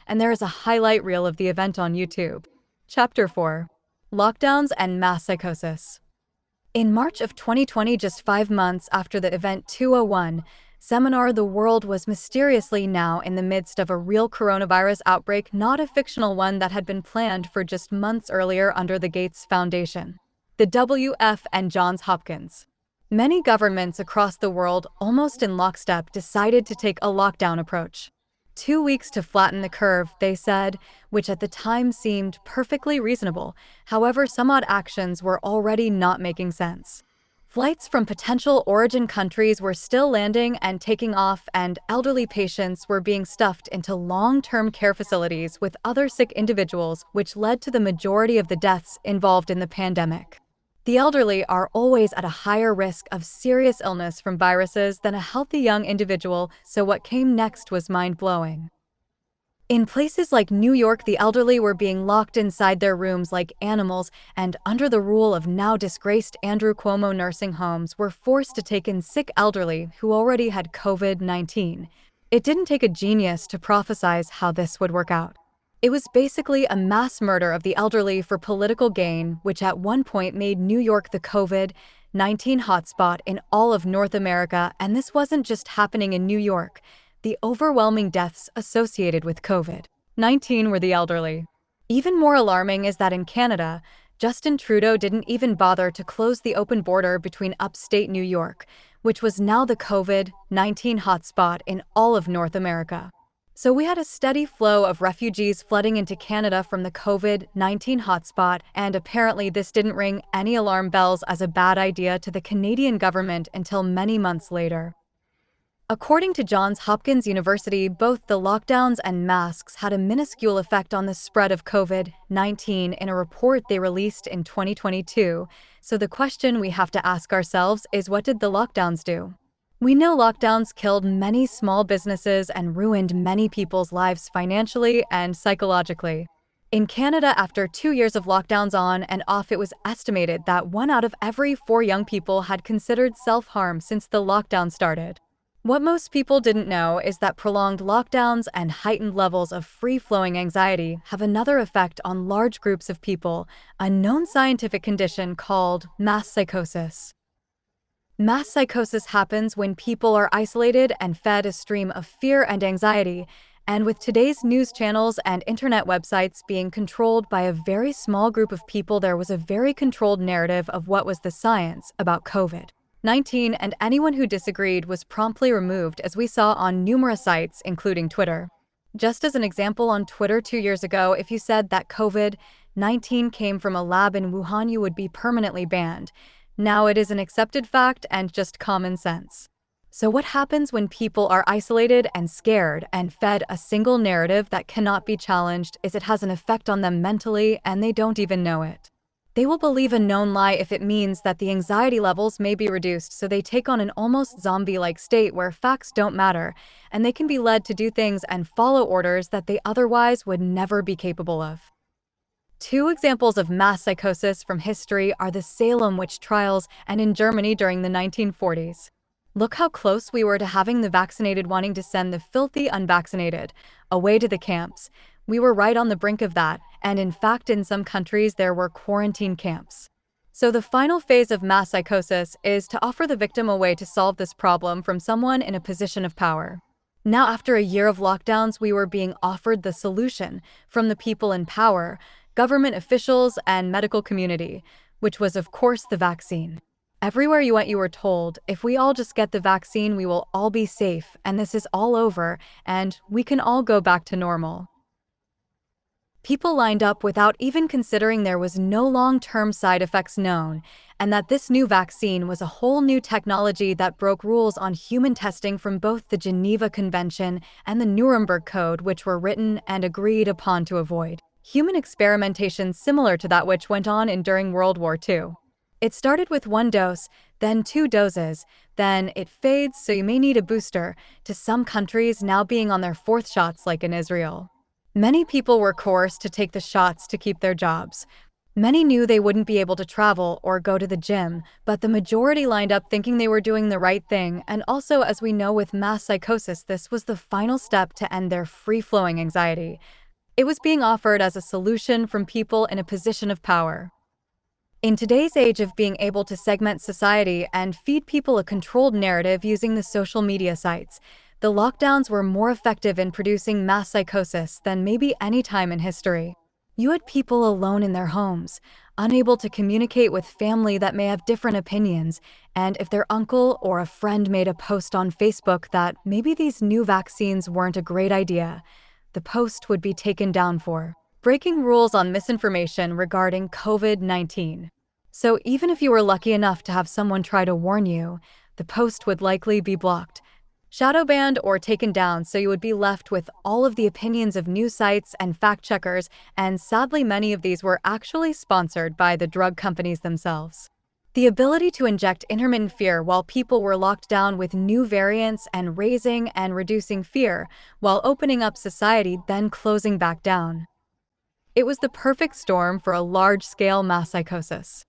and there is a highlight reel of the event on YouTube. Chapter 4. Lockdowns and Mass Psychosis. In March of 2020, just 5 months after the Event 201 seminar, the world was mysteriously now in the midst of a real coronavirus outbreak, not a fictional one that had been planned for just months earlier under the Gates Foundation. The WF and Johns Hopkins. Many governments across the world, almost in lockstep, decided to take a lockdown approach. 2 weeks to flatten the curve, they said, which at the time seemed perfectly reasonable. However, some odd actions were already not making sense. Flights from potential origin countries were still landing and taking off, and elderly patients were being stuffed into long-term care facilities with other sick individuals, which led to the majority of the deaths involved in the pandemic. The elderly are always at a higher risk of serious illness from viruses than a healthy young individual, so what came next was mind-blowing. In places like New York, the elderly were being locked inside their rooms like animals, and under the rule of now disgraced Andrew Cuomo, nursing homes were forced to take in sick elderly who already had COVID-19. It didn't take a genius to prophesize how this would work out. It was basically a mass murder of the elderly for political gain, which at one point made New York the COVID-19 hotspot in all of North America, and this wasn't just happening in New York. The overwhelming deaths associated with COVID-19 were the elderly. Even more alarming is that in Canada, Justin Trudeau didn't even bother to close the open border between upstate New York, which was now the COVID-19 hotspot in all of North America. So we had a steady flow of refugees flooding into Canada from the COVID-19 hotspot, and apparently this didn't ring any alarm bells as a bad idea to the Canadian government until many months later. According to Johns Hopkins University, both the lockdowns and masks had a minuscule effect on the spread of COVID-19 in a report they released in 2022. So the question we have to ask ourselves is, what did the lockdowns do? We know lockdowns killed many small businesses and ruined many people's lives financially and psychologically. In Canada, after 2 years of lockdowns on and off, it was estimated that 1 out of every 4 young people had considered self-harm since the lockdown started. What most people didn't know is that prolonged lockdowns and heightened levels of free-flowing anxiety have another effect on large groups of people, a known scientific condition called mass psychosis. Mass psychosis happens when people are isolated and fed a stream of fear and anxiety, and with today's news channels and internet websites being controlled by a very small group of people, there was a very controlled narrative of what was the science about COVID-19, and anyone who disagreed was promptly removed, as we saw on numerous sites, including Twitter. Just as an example, on Twitter 2 years ago, if you said that COVID-19 came from a lab in Wuhan, you would be permanently banned. Now it is an accepted fact and just common sense. So what happens when people are isolated and scared and fed a single narrative that cannot be challenged is it has an effect on them mentally, and they don't even know it. They will believe a known lie if it means that the anxiety levels may be reduced, so they take on an almost zombie-like state where facts don't matter, and they can be led to do things and follow orders that they otherwise would never be capable of. 2 examples of mass psychosis from history are the Salem witch trials and in Germany during the 1940s. Look how close we were to having the vaccinated wanting to send the filthy unvaccinated away to the camps. We were right on the brink of that, and in fact in some countries there were quarantine camps. So the final phase of mass psychosis is to offer the victim a way to solve this problem from someone in a position of power. Now, after a year of lockdowns, we were being offered the solution from the people in power, government officials, and medical community, which was of course the vaccine. Everywhere you went, you were told, if we all just get the vaccine, we will all be safe, and this is all over, and we can all go back to normal. People lined up without even considering there was no long-term side effects known, and that this new vaccine was a whole new technology that broke rules on human testing from both the Geneva Convention and the Nuremberg Code, which were written and agreed upon to avoid human experimentation similar to that which went on during World War II. It started with 1 dose, then 2 doses, then it fades, so you may need a booster, to some countries now being on their 4th shots like in Israel. Many people were coerced to take the shots to keep their jobs. Many knew they wouldn't be able to travel or go to the gym, but the majority lined up thinking they were doing the right thing, and also, as we know with mass psychosis, this was the final step to end their free-flowing anxiety. It was being offered as a solution from people in a position of power. In today's age of being able to segment society and feed people a controlled narrative using the social media sites, the lockdowns were more effective in producing mass psychosis than maybe any time in history. You had people alone in their homes, unable to communicate with family that may have different opinions, and if their uncle or a friend made a post on Facebook that maybe these new vaccines weren't a great idea, the post would be taken down for breaking rules on misinformation regarding COVID-19. So even if you were lucky enough to have someone try to warn you, the post would likely be blocked, shadow banned, or taken down, so you would be left with all of the opinions of news sites and fact checkers, and sadly many of these were actually sponsored by the drug companies themselves. The ability to inject intermittent fear while people were locked down with new variants and raising and reducing fear while opening up society, then closing back down. It was the perfect storm for a large-scale mass psychosis.